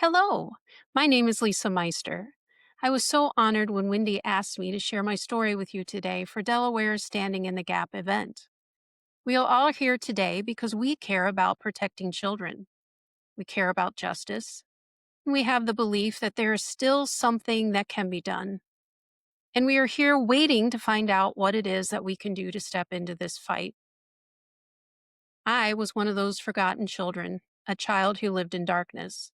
Hello, my name is Lisa Meister. I was so honored when Wendy asked me to share my story with you today for Delaware's Standing in the Gap event. We are all here today because we care about protecting children. We care about justice. And we have the belief that there is still something that can be done. And we are here waiting to find out what it is that we can do to step into this fight. I was one of those forgotten children, a child who lived in darkness.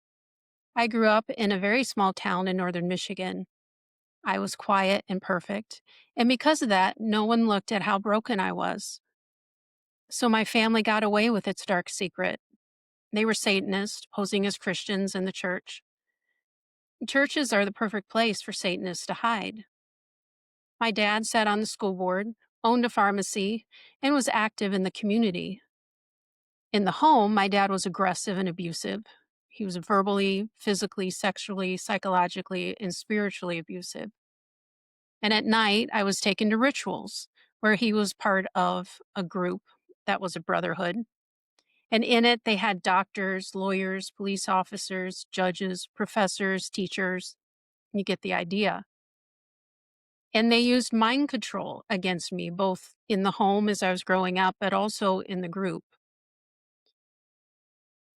I grew up in a very small town in northern Michigan. I was quiet and perfect. And because of that, no one looked at how broken I was. So my family got away with its dark secret. They were Satanists, posing as Christians in the church. Churches are the perfect place for Satanists to hide. My dad sat on the school board, owned a pharmacy, and was active in the community. In the home, my dad was aggressive and abusive. He was verbally, physically, sexually, psychologically, and spiritually abusive. And at night, I was taken to rituals where he was part of a group that was a brotherhood. And in it, they had doctors, lawyers, police officers, judges, professors, teachers. You get the idea. And they used mind control against me, both in the home as I was growing up, but also in the group.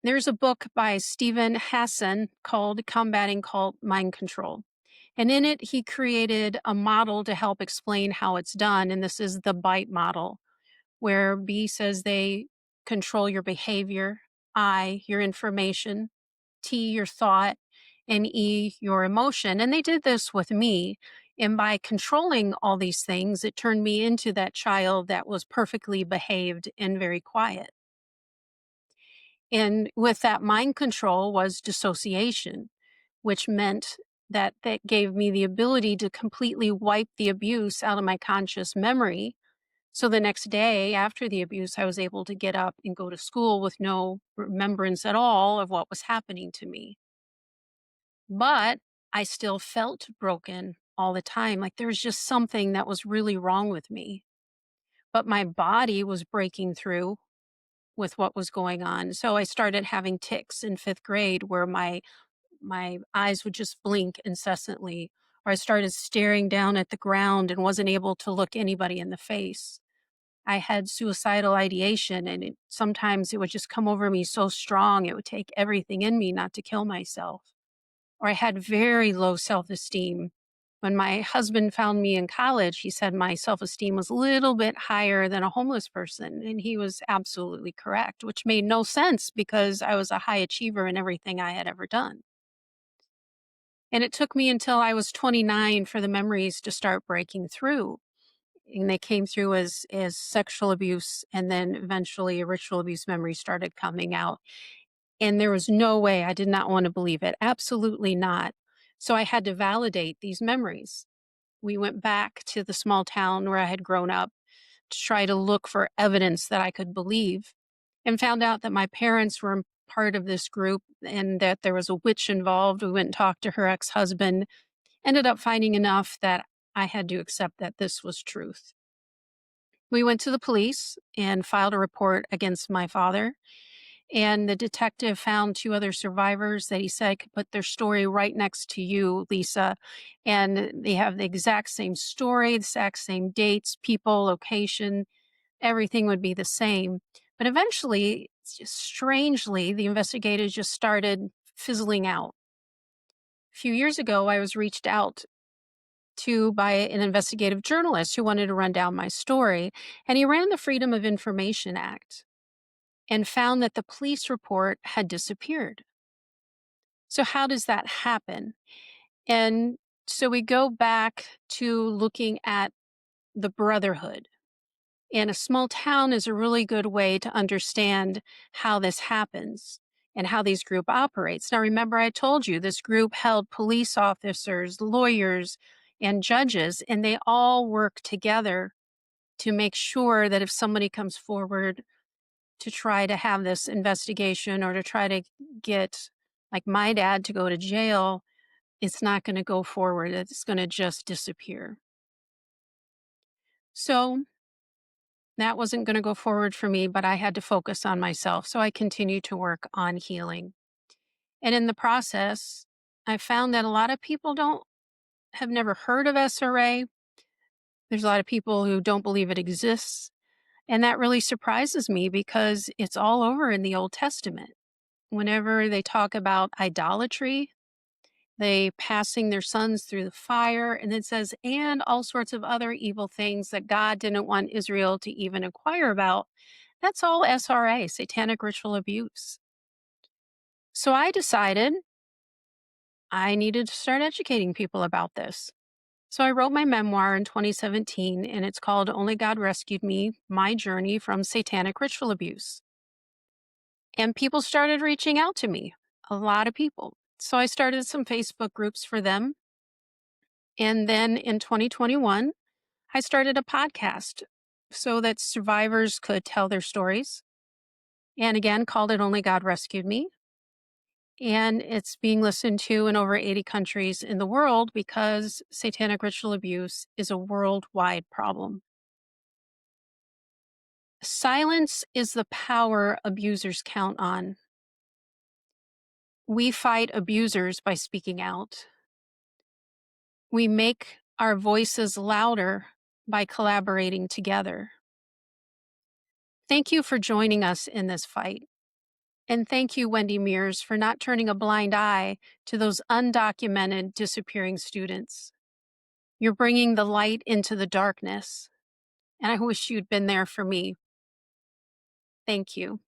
There's a book by Stephen Hassan called Combating Cult Mind Control. And in it, he created a model to help explain how it's done. And this is the BITE model, where B says they control your behavior, I, your information, T, your thought, and E, your emotion. And they did this with me. And by controlling all these things, it turned me into that child that was perfectly behaved and very quiet. And with that mind control was dissociation, which meant that gave me the ability to completely wipe the abuse out of my conscious memory. So the next day after the abuse, I was able to get up and go to school with no remembrance at all of what was happening to me. But I still felt broken all the time. Like there was just something that was really wrong with me. But my body was breaking through with what was going on. So I started having tics in fifth grade where my eyes would just blink incessantly, or I started staring down at the ground and wasn't able to look anybody in the face. I had suicidal ideation, and sometimes it would just come over me so strong, it would take everything in me not to kill myself. Or I had very low self esteem. When my husband found me in college, he said my self esteem was a little bit higher than a homeless person. And he was absolutely correct, which made no sense because I was a high achiever in everything I had ever done. And it took me until I was 29 for the memories to start breaking through. And they came through as sexual abuse, and then eventually a ritual abuse memory started coming out. And there was no way, I did not want to believe it. Absolutely not. So I had to validate these memories. We went back to the small town where I had grown up to try to look for evidence that I could believe, and found out that my parents were part of this group and that there was a witch involved. We went and talked to her ex-husband, ended up finding enough that I had to accept that this was truth. We went to the police and filed a report against my father. And the detective found two other survivors that he said could put their story right next to you, Lisa. And they have the exact same story, the exact same dates, people, location, everything would be the same. But eventually, it's just strangely, the investigators just started fizzling out. A few years ago, I was reached out to by an investigative journalist who wanted to run down my story, and he ran the Freedom of Information Act and found that the police report had disappeared. So, how does that happen? And so we go back to looking at the brotherhood. And a small town is a really good way to understand how this happens and how these group operates. Now, remember, I told you this group held police officers, lawyers, and judges, and they all work together to make sure that if somebody comes forward to try to have this investigation or to try to get, like my dad, to go to jail, it's not going to go forward. It's going to just disappear. So that wasn't going to go forward for me, but I had to focus on myself. So I continued to work on healing. And in the process, I found that a lot of people don't have never heard of SRA. There's a lot of people who don't believe it exists. And that really surprises me because it's all over in the Old Testament. Whenever they talk about idolatry, they passing their sons through the fire, and it says, and all sorts of other evil things that God didn't want Israel to even inquire about. That's all SRA, satanic ritual abuse. So I decided I needed to start educating people about this. So I wrote my memoir in 2017, and it's called Only God Rescued Me: My Journey from Satanic Ritual Abuse. And people started reaching out to me, a lot of people. So I started some Facebook groups for them. And then in 2021, I started a podcast so that survivors could tell their stories. And again, called it Only God Rescued Me. And it's being listened to in over 80 countries in the world because satanic ritual abuse is a worldwide problem. Silence is the power abusers count on. We fight abusers by speaking out. We make our voices louder by collaborating together. Thank you for joining us in this fight. And thank you, Wendy Mears, for not turning a blind eye to those undocumented disappearing students. You're bringing the light into the darkness, and I wish you'd been there for me. Thank you.